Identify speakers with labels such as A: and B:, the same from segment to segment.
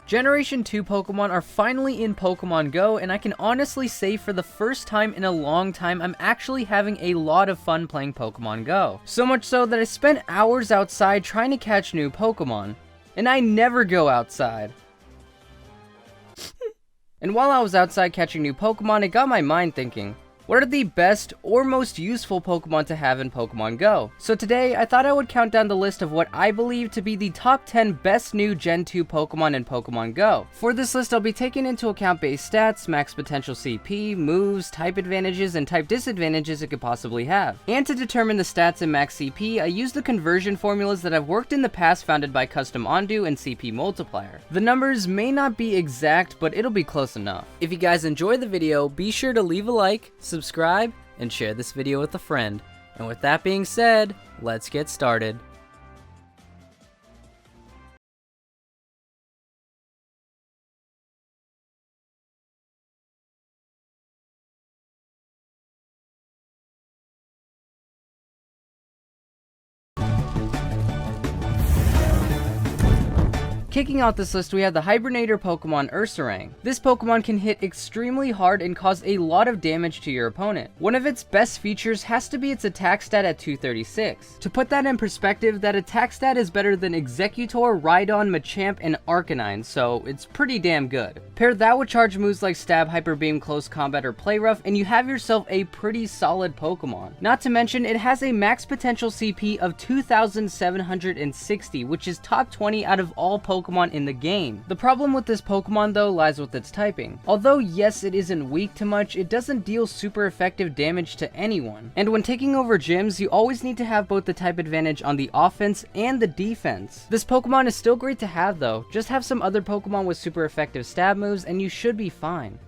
A: Generation 2 Pokemon are finally in Pokemon Go, and I can honestly say for the first time in a long time, I'm actually having a lot of fun playing Pokemon Go. So much so that I spent hours outside trying to catch new Pokemon. And I never go outside. And while I was outside catching new Pokemon, it got my mind thinking, what are the best or most useful Pokemon to have in Pokemon Go? So today, I thought I would count down the list of what I believe to be the top 10 best new Gen 2 Pokemon in Pokemon Go. For this list, I'll be taking into account base stats, max potential CP, moves, type advantages, and type disadvantages it could possibly have. And to determine the stats and max CP, I use the conversion formulas that I've worked in the past founded by Custom Undo and CP Multiplier. The numbers may not be exact, but it'll be close enough. If you guys enjoyed the video, be sure to leave a like, subscribe, and share this video with a friend. And with that being said, let's get started. Kicking out this list, we have the Hibernator Pokemon Ursarang. This Pokemon can hit extremely hard and cause a lot of damage to your opponent. One of its best features has to be its attack stat at 236. To put that in perspective, that attack stat is better than Exeggutor, Rhydon, Machamp, and Arcanine, so it's pretty damn good. Pair that with charge moves like Stab, Hyper Beam, Close Combat, or Play Rough, and you have yourself a pretty solid Pokemon. Not to mention, it has a max potential CP of 2,760, which is top 20 out of all Pokemon in the game. The problem with this Pokemon though lies with its typing. Although yes, it isn't weak to much, it doesn't deal super effective damage to anyone. And when taking over gyms, you always need to have both the type advantage on the offense and the defense. This Pokemon is still great to have though. Just have some other Pokemon with super effective stab moves and you should be fine.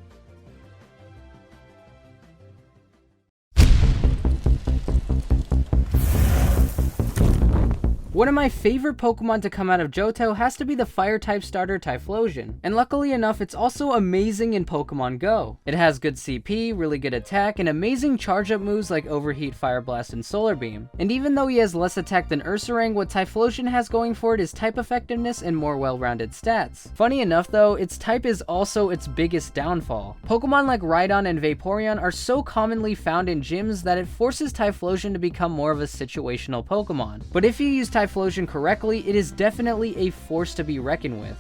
A: One of my favorite Pokemon to come out of Johto has to be the Fire-type starter Typhlosion, and luckily enough it's also amazing in Pokemon Go. It has good CP, really good attack, and amazing charge-up moves like Overheat, Fire Blast, and Solar Beam. And even though he has less attack than Ursarang, what Typhlosion has going for it is type effectiveness and more well-rounded stats. Funny enough though, its type is also its biggest downfall. Pokemon like Rhydon and Vaporeon are so commonly found in gyms that it forces Typhlosion to become more of a situational Pokemon. But if you use Typhlosion correctly, it is definitely a force to be reckoned with.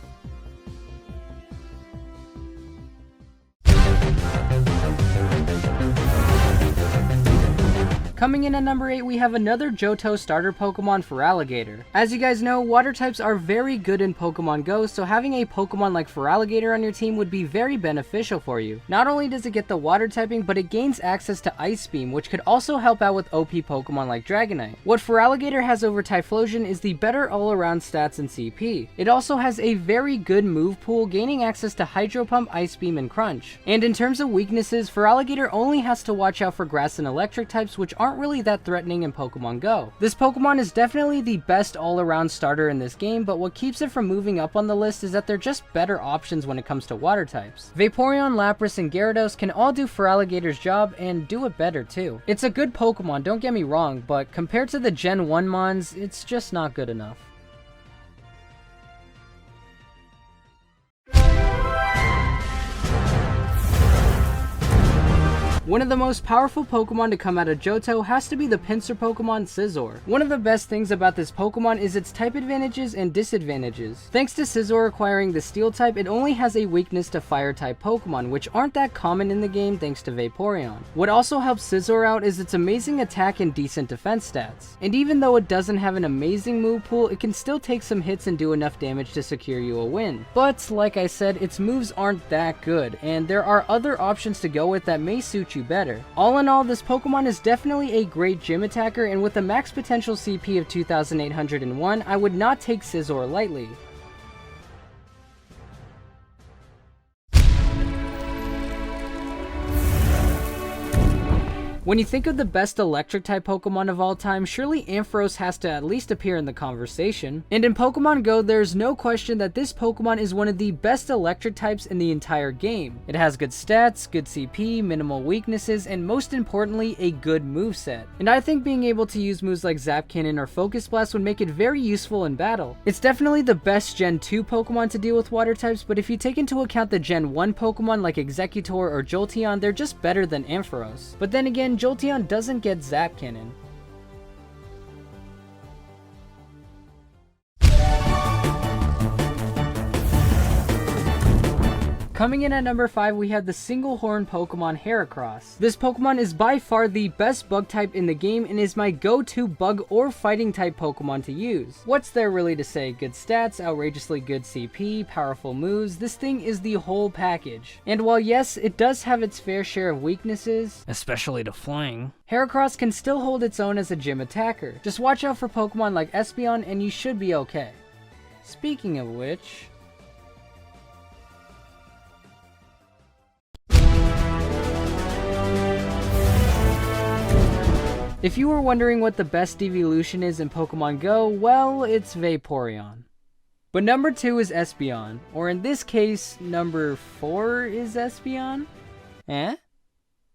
A: Coming in at number 8, we have another Johto starter Pokemon, Feraligatr. As you guys know, water types are very good in Pokemon Go, so having a Pokemon like Feraligatr on your team would be very beneficial for you. Not only does it get the water typing, but it gains access to Ice Beam, which could also help out with OP Pokemon like Dragonite. What Feraligatr has over Typhlosion is the better all-around stats and CP. It also has a very good move pool, gaining access to Hydro Pump, Ice Beam, and Crunch. And in terms of weaknesses, Feraligatr only has to watch out for Grass and Electric types, which aren't really that threatening in Pokemon Go. This Pokemon is definitely the best all-around starter in this game, but what keeps it from moving up on the list is that they're just better options when it comes to water types. Vaporeon, Lapras, and Gyarados can all do Feraligatr's job and do it better too. It's a good Pokemon, don't get me wrong, but compared to the Gen 1 Mons, it's just not good enough. One of the most powerful Pokemon to come out of Johto has to be the pincer Pokemon Scizor. One of the best things about this Pokemon is its type advantages and disadvantages. Thanks to Scizor acquiring the Steel type, it only has a weakness to Fire type Pokemon, which aren't that common in the game thanks to Vaporeon. What also helps Scizor out is its amazing attack and decent defense stats. And even though it doesn't have an amazing move pool, it can still take some hits and do enough damage to secure you a win. But like I said, its moves aren't that good, and there are other options to go with that may suit you better. All in all, this Pokemon is definitely a great gym attacker, and with a max potential CP of 2,801, I would not take Scizor lightly. When you think of the best electric type Pokemon of all time, surely Ampharos has to at least appear in the conversation. And in Pokemon Go, there's no question that this Pokemon is one of the best electric types in the entire game. It has good stats, good CP, minimal weaknesses, and most importantly, a good moveset. And I think being able to use moves like Zap Cannon or Focus Blast would make it very useful in battle. It's definitely the best Gen 2 Pokemon to deal with water types, but if you take into account the Gen 1 Pokemon like Exeggutor or Jolteon, they're just better than Ampharos. But then again, Jolteon doesn't get Zap Cannon. Coming in at number 5, we have the single horn Pokemon Heracross. This Pokemon is by far the best bug type in the game and is my go-to bug or fighting type Pokemon to use. What's there really to say? Good stats, outrageously good CP, powerful moves, this thing is the whole package. And while yes, it does have its fair share of weaknesses, especially to flying, Heracross can still hold its own as a gym attacker. Just watch out for Pokemon like Espeon and you should be okay. Speaking of which, if you were wondering what the best evolution is in Pokemon Go, well, it's Vaporeon. But number 2 is Espeon, or in this case, number 4 is Espeon? Eh?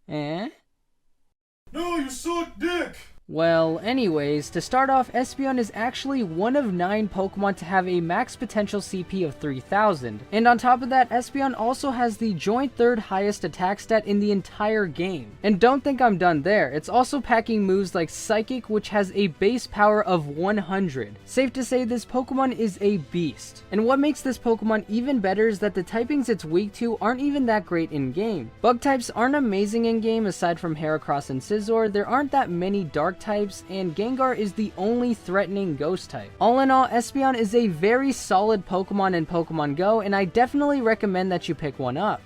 A: No, you suck dick! Well, anyways, to start off, Espeon is actually one of 9 Pokemon to have a max potential CP of 3000. And on top of that, Espeon also has the joint 3rd highest attack stat in the entire game. And don't think I'm done there, it's also packing moves like Psychic, which has a base power of 100. Safe to say this Pokemon is a beast. And what makes this Pokemon even better is that the typings it's weak to aren't even that great in game. Bug types aren't amazing in game aside from Heracross and Scizor, there aren't that many dark types, and Gengar is the only threatening ghost type. All in all, Espeon is a very solid Pokemon in Pokemon Go, and I definitely recommend that you pick one up.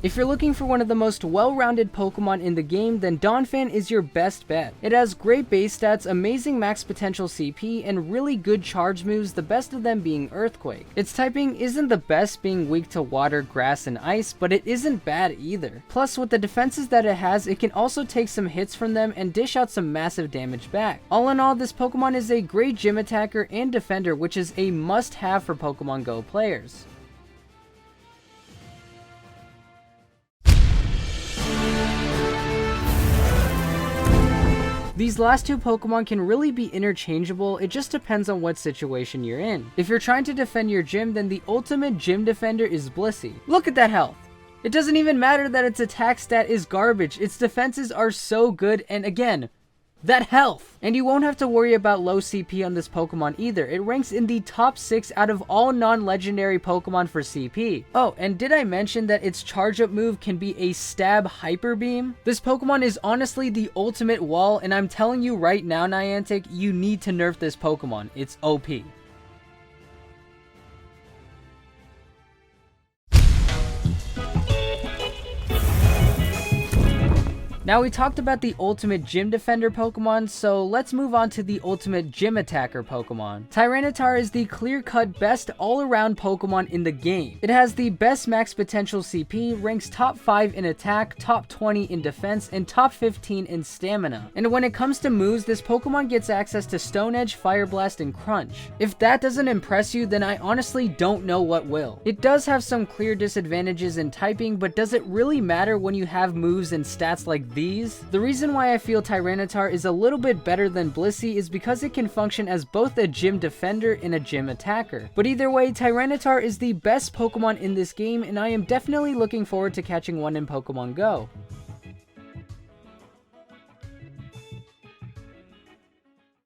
A: If you're looking for one of the most well-rounded Pokemon in the game, then Donphan is your best bet. It has great base stats, amazing max potential CP, and really good charge moves, the best of them being Earthquake. Its typing isn't the best, being weak to water, grass, and ice, but it isn't bad either. Plus, with the defenses that it has, it can also take some hits from them and dish out some massive damage back. All in all, this Pokemon is a great gym attacker and defender, which is a must-have for Pokemon Go players. These last 2 Pokemon can really be interchangeable, it just depends on what situation you're in. If you're trying to defend your gym, then the ultimate gym defender is Blissey. Look at that health! It doesn't even matter that its attack stat is garbage, its defenses are so good, and again, that health! And you won't have to worry about low CP on this Pokemon either. It ranks in the top 6 out of all non-legendary Pokemon for CP. Oh, and did I mention that its charge-up move can be a Stab Hyper Beam? This Pokemon is honestly the ultimate wall, and I'm telling you right now, Niantic, you need to nerf this Pokemon. It's OP. Now we talked about the ultimate gym defender Pokemon, so let's move on to the ultimate gym attacker Pokemon. Tyranitar is the clear-cut best all-around Pokemon in the game. It has the best max potential CP, ranks top 5 in attack, top 20 in defense, and top 15 in stamina. And when it comes to moves, this Pokemon gets access to Stone Edge, Fire Blast, and Crunch. If that doesn't impress you, then I honestly don't know what will. It does have some clear disadvantages in typing, but does it really matter when you have moves and stats like these? The reason why I feel Tyranitar is a little bit better than Blissey is because it can function as both a gym defender and a gym attacker. But either way, Tyranitar is the best Pokemon in this game, and I am definitely looking forward to catching one in Pokemon Go.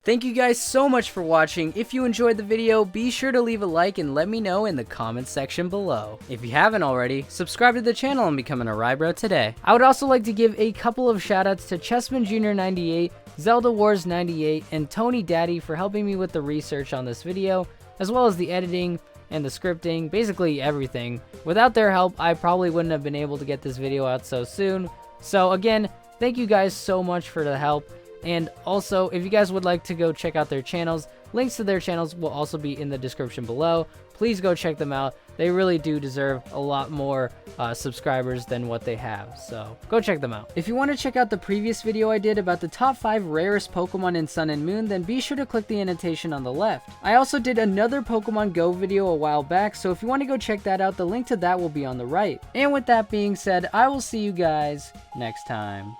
A: Thank you guys so much for watching. If you enjoyed the video, be sure to leave a like and let me know in the comments section below. If you haven't already, subscribe to the channel and become an Eryizo today. I would also like to give a couple of shoutouts to Chessman Jr. 98, Zelda Wars 98, and Tony Daddy for helping me with the research on this video, as well as the editing and the scripting, basically everything. Without their help, I probably wouldn't have been able to get this video out so soon. So again, thank you guys so much for the help. And also, if you guys would like to go check out their channels, links to their channels will also be in the description below. Please go check them out. They really do deserve a lot more subscribers than what they have, so go check them out. If you want to check out the previous video I did about the top 5 rarest Pokemon in Sun and Moon, then be sure to click the annotation on the left. I also did another Pokemon Go video a while back, so if you want to go check that out, the link to that will be on the right. And with that being said, I will see you guys next time.